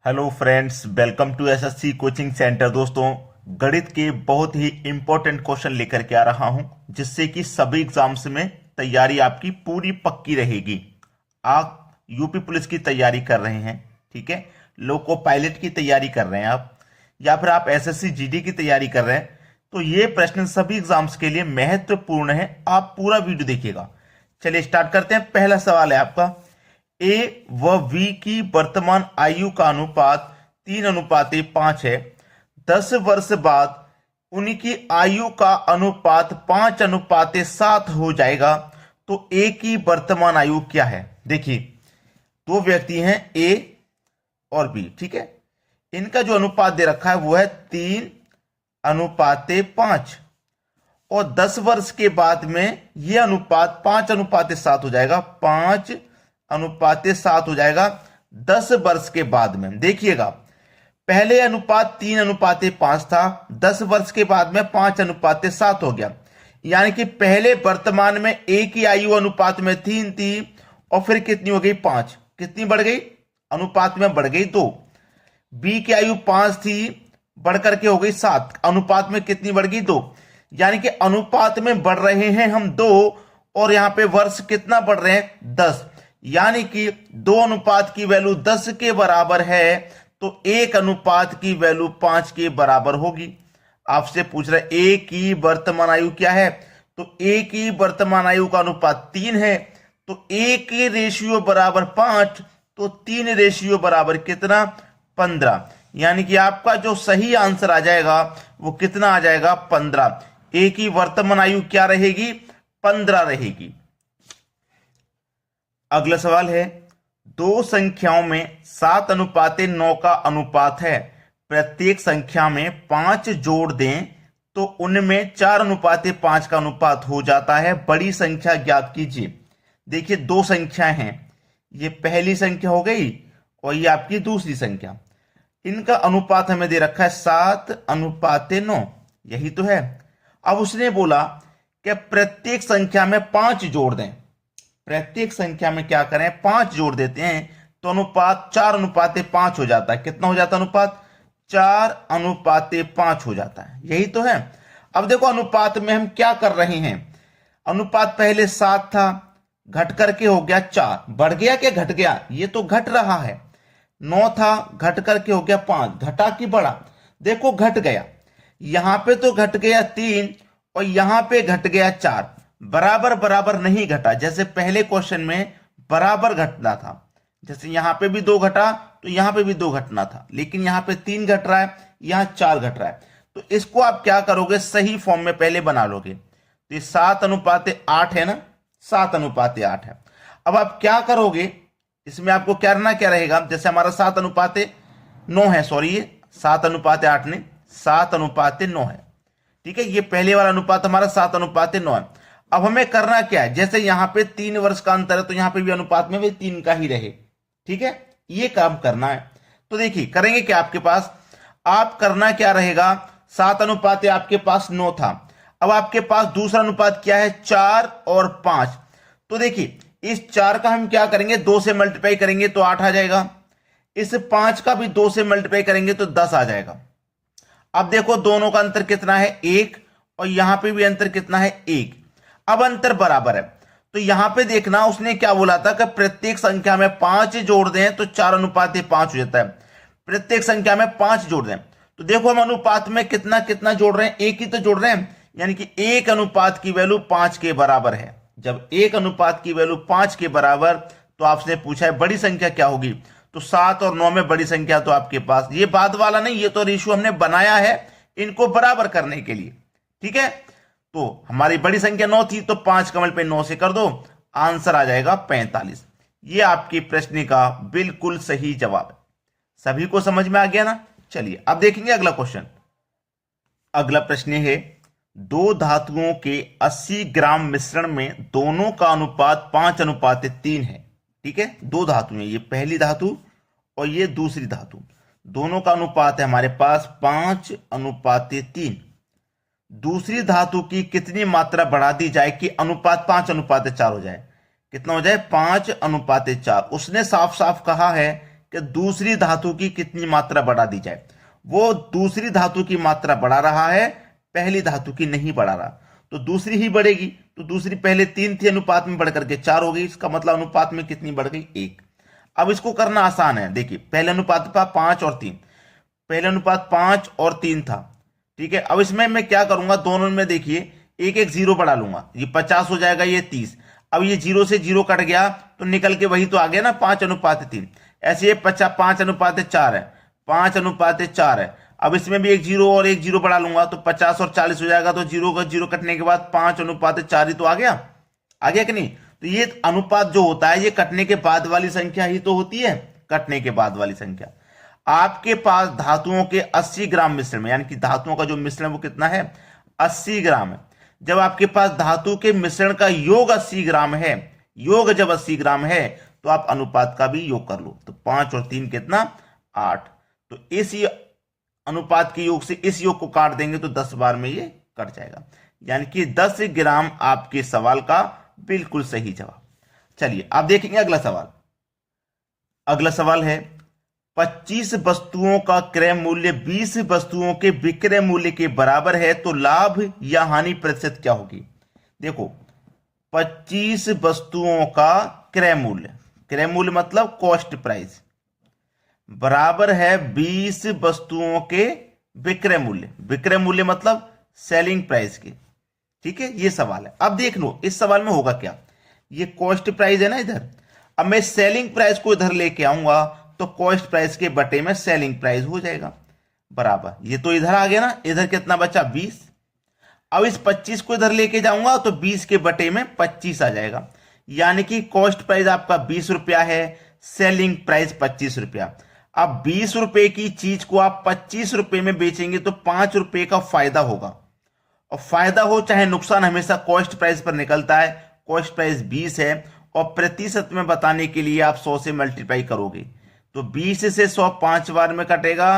Hello friends, welcome to SSC coaching centre. दोस्तों, गणित के बहुत ही इंपॉर्टेंट क्वेश्चन लेकर के आ रहा हूं, जिससे कि सभी एग्जाम्स में तैयारी आपकी पूरी पक्की रहेगी। आप यूपी पुलिस की तैयारी कर रहे हैं, ठीक है, लोको पायलट की तैयारी कर रहे हैं आप, या फिर आप एसएससी जीडी की तैयारी कर रहे हैं, तो ये प्रश्न सभी एग्जाम्स के लिए महत्वपूर्ण है। आप पूरा वीडियो देखिएगा। चलिए स्टार्ट करते हैं। पहला सवाल है आपका, ए व वी की वर्तमान आयु का अनुपात 3:5 है। 10 वर्ष बाद उनकी आयु का अनुपात 5:7 हो जाएगा, तो ए की वर्तमान आयु क्या है? देखिए, दो व्यक्ति हैं ए और बी, ठीक है। इनका जो अनुपात दे रखा है वो है 3:5 और 10 वर्ष के बाद में यह अनुपात 5:7 हो जाएगा। 5:7 हो जाएगा 10 वर्ष के बाद में। देखिएगा, पहले अनुपात 3:5 था, 10 वर्ष के बाद में 5:7 हो गया। यानी कि पहले वर्तमान में ए की आयु अनुपात में 3 थी और फिर कितनी हो गई? 5। कितनी बढ़ गई? अनुपात में बढ़ गई 2। बी की आयु 5 थी, बढ़कर के हो गई 7। अनुपात में कितनी बढ़ गई? 2। यानी कि अनुपात में बढ़ रहे हैं हम 2 और यहां पे वर्ष कितना बढ़ रहे हैं? 10। यानी कि 2 अनुपात की वैल्यू 10 के बराबर है, तो 1 अनुपात की वैल्यू 5 के बराबर होगी। आपसे पूछ रहे ए की वर्तमान आयु क्या है, तो ए की वर्तमान आयु का अनुपात 3 है, तो ए के रेशियो बराबर 5, तो 3 रेशियो बराबर कितना? 15। यानी कि आपका जो सही आंसर आ जाएगा वो कितना आ जाएगा? 15। ए की वर्तमान आयु क्या रहेगी? 15 रहेगी। अगला सवाल है, दो संख्याओं में 7:9 का अनुपात है। प्रत्येक संख्या में 5 जोड़ दें तो उनमें 4:5 का अनुपात हो जाता है। बड़ी संख्या ज्ञात कीजिए। देखिए, दो संख्याएं हैं, ये पहली संख्या हो गई और ये आपकी दूसरी संख्या। इनका अनुपात हमें दे रखा है 7:9, यही तो है। अब उसने बोला कि प्रत्येक संख्या में 5 जोड़ दें। प्रत्येक संख्या में क्या करें? 5 जोड़ देते हैं, तो अनुपात 4:5 हो जाता है। कितना हो जाता है अनुपात? 4:5 हो जाता है, यही तो है। अब देखो, अनुपात में हम क्या कर रहे हैं? अनुपात पहले 7 था, घट करके हो गया 4। बढ़ गया क्या घट गया? ये तो घट रहा है। 9 था, घट करके हो गया 5। घटा कि बढ़ा? देखो, घट गया। यहां पे तो घट गया 3 और यहां पे घट गया 4। बराबर बराबर नहीं घटा, जैसे पहले क्वेश्चन में बराबर घटना था। जैसे यहां पे भी 2 घटा तो यहां पे भी 2 घटना था, लेकिन यहां पे 3 घट रहा है, यहां 4 घट रहा है। तो इसको आप क्या करोगे? सही फॉर्म में पहले बना लोगे। तो ये 7:8 है ना, 7:8 है। अब आप क्या करोगे? इसमें आपको करना क्या रहेगा? जैसे हमारा 7:9 है, सॉरी, ये 7:8 नहीं, 7:9 है, ठीक है। ये पहले वाला अनुपात हमारा 7:9 है। अब हमें करना क्या है? जैसे यहां पे 3 वर्ष का अंतर है, तो यहां पे भी अनुपात में भी 3 का ही रहे, ठीक है। ये काम करना है। तो देखिए, करेंगे क्या? आपके पास आप करना क्या रहेगा? 7:8 आपके पास 9 था। अब आपके पास दूसरा अनुपात क्या है? 4 और 5। तो देखिए, इस 4 का हम क्या करेंगे? 2 से मल्टीप्लाई करेंगे तो 8 आ जाएगा। इस 5 का भी 2 से मल्टीप्लाई करेंगे तो 10 आ जाएगा। अब देखो, दोनों का अंतर कितना है? 1। और यहां पे भी अंतर कितना है? 1। अब अंतर बराबर है, तो यहां पे देखना, उसने क्या बोला था कि प्रत्येक संख्या में 5 जोड़ दें तो 4:5 हो जाता है। प्रत्येक संख्या में 5 जोड़ दें, तो देखो हम अनुपात में कितना कितना जोड़ रहे हैं? 1 ही तो जोड़ रहे हैं। यानी कि 1 अनुपात की वैल्यू 5 के बराबर है। जब 1 अनुपात की वैल्यू 5 के बराबर, तो आपसे पूछा है बड़ी संख्या क्या होगी? तो 7 और 9 में बड़ी संख्या तो आपके पास, ये बाद वाला नहीं, ये तो रेशियो हमने बनाया है इनको बराबर करने के लिए, ठीक है। तो हमारी बड़ी संख्या 9 थी, तो 5 कमल पे 9 से कर दो, आंसर आ जाएगा 45। ये आपकी प्रश्न का बिल्कुल सही जवाब है। सभी को समझ में आ गया ना? चलिए अब देखेंगे अगला क्वेश्चन। अगला प्रश्न है, दो धातुओं के 80 ग्राम मिश्रण में दोनों का अनुपात 5:3 है, ठीक है। दो धातु हैं, ये पहली धातु और ये दूसरी धातु, दोनों का अनुपात है हमारे पास 5:3। दूसरी धातु की कितनी मात्रा बढ़ा दी जाए कि अनुपात 5:4 हो जाए? कितना हो जाए? 5:4। उसने साफ साफ कहा है कि दूसरी धातु की कितनी मात्रा बढ़ा दी जाए। वो दूसरी धातु की मात्रा बढ़ा रहा है, पहली धातु की नहीं बढ़ा रहा, तो दूसरी ही बढ़ेगी। तो दूसरी पहले 3 थी, अनुपात में बढ़ करके 4 हो गई। इसका मतलब अनुपात में कितनी बढ़ गई, 1। अब इसको करना आसान है। देखिए पहले अनुपात था 5 और 3, पहले अनुपात 5 और 3 था, ठीक है। अब इसमें मैं क्या करूंगा, दोनों में देखिए एक एक जीरो बढ़ा लूंगा, ये 50 हो जाएगा, ये 30। अब ये जीरो से जीरो कट गया तो निकल के वही तो आ गया ना, 5:3। ऐसे ये 5:4 है, 5:4 है। अब इसमें भी एक जीरो और एक जीरो बढ़ा लूंगा तो 50 और 40 हो जाएगा, तो जीरो का जीरो कटने के बाद 5:4 ही तो आ गया, आ गया कि नहीं। तो ये अनुपात जो होता है ये कटने के बाद वाली संख्या ही तो होती है, कटने के बाद वाली संख्या। आपके पास धातुओं के 80 ग्राम मिश्रण में, यानी कि धातुओं का जो मिश्रण वो कितना है, 80 ग्राम है। जब आपके पास धातु के मिश्रण का योग 80 ग्राम है, योग जब 80 ग्राम है तो आप अनुपात का भी योग कर लो, तो 5 और 3 कितना, 8। तो इस अनुपात के योग से इस योग को काट देंगे तो 10 बार में ये कट जाएगा, यानी कि 10 ग्राम आपके सवाल का बिल्कुल सही जवाब। चलिए आप देखेंगे अगला सवाल। अगला सवाल है 25 वस्तुओं का क्रय मूल्य 20 वस्तुओं के विक्रय मूल्य के बराबर है तो लाभ या हानि प्रतिशत क्या होगी। देखो 25 वस्तुओं का क्रय मूल्य, क्रय मूल्य मतलब कॉस्ट प्राइस, बराबर है 20 वस्तुओं के विक्रय मूल्य, विक्रय मूल्य मतलब सेलिंग प्राइस के, ठीक है। ये सवाल है। अब देख लो इस सवाल में होगा क्या, ये कॉस्ट प्राइस है ना इधर, अब मैं सेलिंग प्राइस को इधर लेके आऊंगा तो कॉस्ट प्राइस के बटे में सेलिंग प्राइस हो जाएगा बराबर, ये तो इधर आ गया ना, इधर कितना बचा 20। अब इस 25 को इधर लेके जाऊंगा तो 20 के बटे में 25 आ जाएगा, यानी कि कॉस्ट प्राइस आपका 20 रुपया है, सेलिंग प्राइस 25 रुपया। अब 20 रुपए की चीज को आप 25 रुपए में बेचेंगे तो 5 रुपए का फायदा होगा, और फायदा हो चाहे नुकसान हमेशा कॉस्ट प्राइस पर निकलता है। कॉस्ट प्राइस 20 है और प्रतिशत में बताने के लिए आप 100 से मल्टीप्लाई करोगे तो 20 से 100 5 बार में कटेगा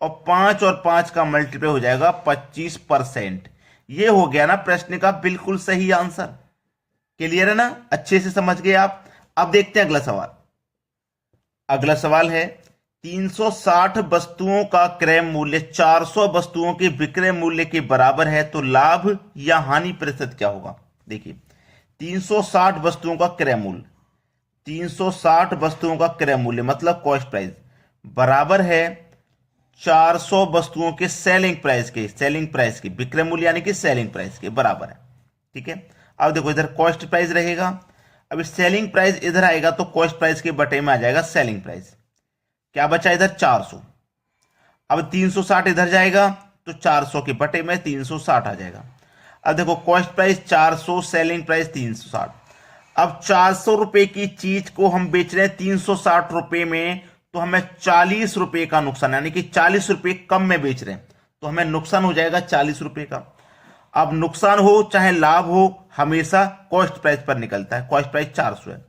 और 5 और 5 का मल्टीप्लाई हो जाएगा 25%। ये हो गया ना प्रश्न का बिल्कुल सही आंसर। क्लियर है ना, अच्छे से समझ गए आप। अब देखते हैं अगला सवाल। अगला सवाल है 360 वस्तुओं का क्रय मूल्य 400 वस्तुओं के विक्रय मूल्य के बराबर है तो लाभ या हानि प्रतिशत क्या होगा। देखिए 360 वस्तुओं का क्रय मूल्य, 360 वस्तुओं का क्रय मूल्य मतलब कॉस्ट प्राइस बराबर है 400 वस्तुओं के सेलिंग प्राइस के, सेलिंग प्राइस के विक्रय मूल्य यानी कि सेलिंग प्राइस के बराबर है, ठीक है। अब देखो इधर कॉस्ट प्राइस रहेगा, अब सेलिंग प्राइस इधर आएगा तो कॉस्ट प्राइस के बटे में आ जाएगा सेलिंग प्राइस। क्या बचा इधर 400, अब 360 इधर जाएगा तो 400 के बटे में 360 आ जाएगा। अब देखो कॉस्ट प्राइस 400, सेलिंग प्राइस 360। अब 400 रुपए की चीज को हम बेच रहे हैं 360 रुपए में तो हमें 40 रुपए का नुकसान, यानी कि 40 रुपए कम में बेच रहे हैं तो हमें नुकसान हो जाएगा 40 रुपए का। अब नुकसान हो चाहे लाभ हो हमेशा कॉस्ट प्राइस पर निकलता है, कॉस्ट प्राइस 400 है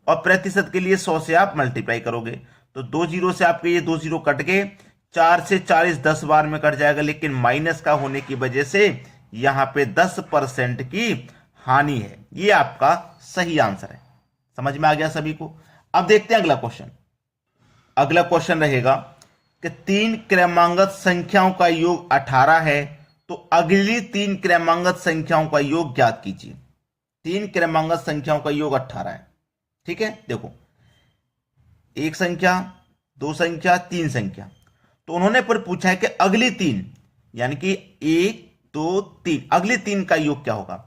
और प्रतिशत के लिए 100 से आप मल्टीप्लाई करोगे तो 2 जीरो से आपके ये 2 जीरो कट के 4 से 40 10 बार में कट जाएगा, लेकिन माइनस का होने की वजह से यहां पे 10% की हानि है। ये आपका सही आंसर है। समझ में आ गया सभी को। अब देखते हैं अगला क्वेश्चन। अगला क्वेश्चन रहेगा कि 3 क्रमांकित संख्याओं का योग 18 है तो अगली 3 क्रमांकित संख्याओं का योग ज्ञात कीजिए। 3 क्रमांकित संख्याओं का योग 18 है, ठीक है। देखो एक संख्या, 2 संख्या, 3 संख्या, तो उन्होंने पर पूछा है कि अगली 3 यानी कि 1 2 3 अगली 3 का योग क्या होगा,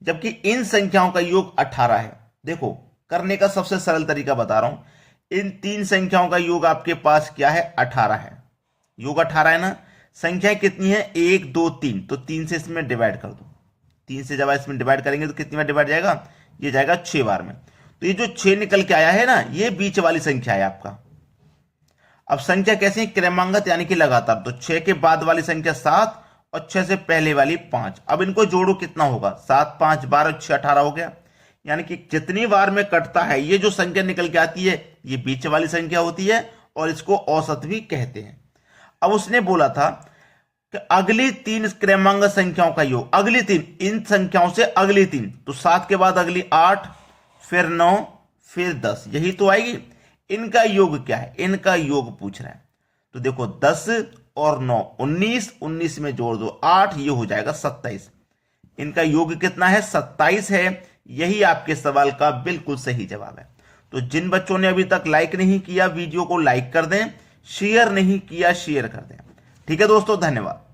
जबकि इन संख्याओं का योग 18 है। देखो करने का सबसे सरल तरीका बता रहा हूं। इन 3 संख्याओं का योग आपके पास क्या है, 18 है। योग 18 है ना, संख्या कितनी है 1 2 3, तो 3 से इसमें डिवाइड कर दो। 3 से जब इसमें डिवाइड करेंगे तो कितनी बार डिवाइड जाएगा, ये जाएगा 6 बार में। तो ये जो 6 निकल के आया है ना, ये बीच वाली संख्या है आपका। अब संख्या कैसी, क्रमांकित यानी कि लगातार, तो 6 के बाद वाली संख्या 7 और 6 से पहले वाली 5। अब इनको जोड़ो कितना होगा, 7 5 12 6 18 हो गया। यानी कि जितनी बार में कटता है ये जो संख्या निकल के आती है ये बीच वाली संख्या होती है और इसको औसत भी कहते हैं। अब उसने बोला था कि अगली 3 क्रमांकित संख्याओं का योग, अगली 3 इन संख्याओं से अगली 3, तो 7 के बाद अगली 8 फिर 9 फिर 10, यही तो आएगी। इनका योग क्या है, इनका योग पूछ रहा है। तो देखो 10 और 9 19, 19 में जोड़ दो 8, ये हो जाएगा 27। इनका योग कितना है, 27 है। यही आपके सवाल का बिल्कुल सही जवाब है। तो जिन बच्चों ने अभी तक लाइक नहीं किया वीडियो को लाइक कर दें, शेयर नहीं किया शेयर कर दें। ठीक है दोस्तों, धन्यवाद।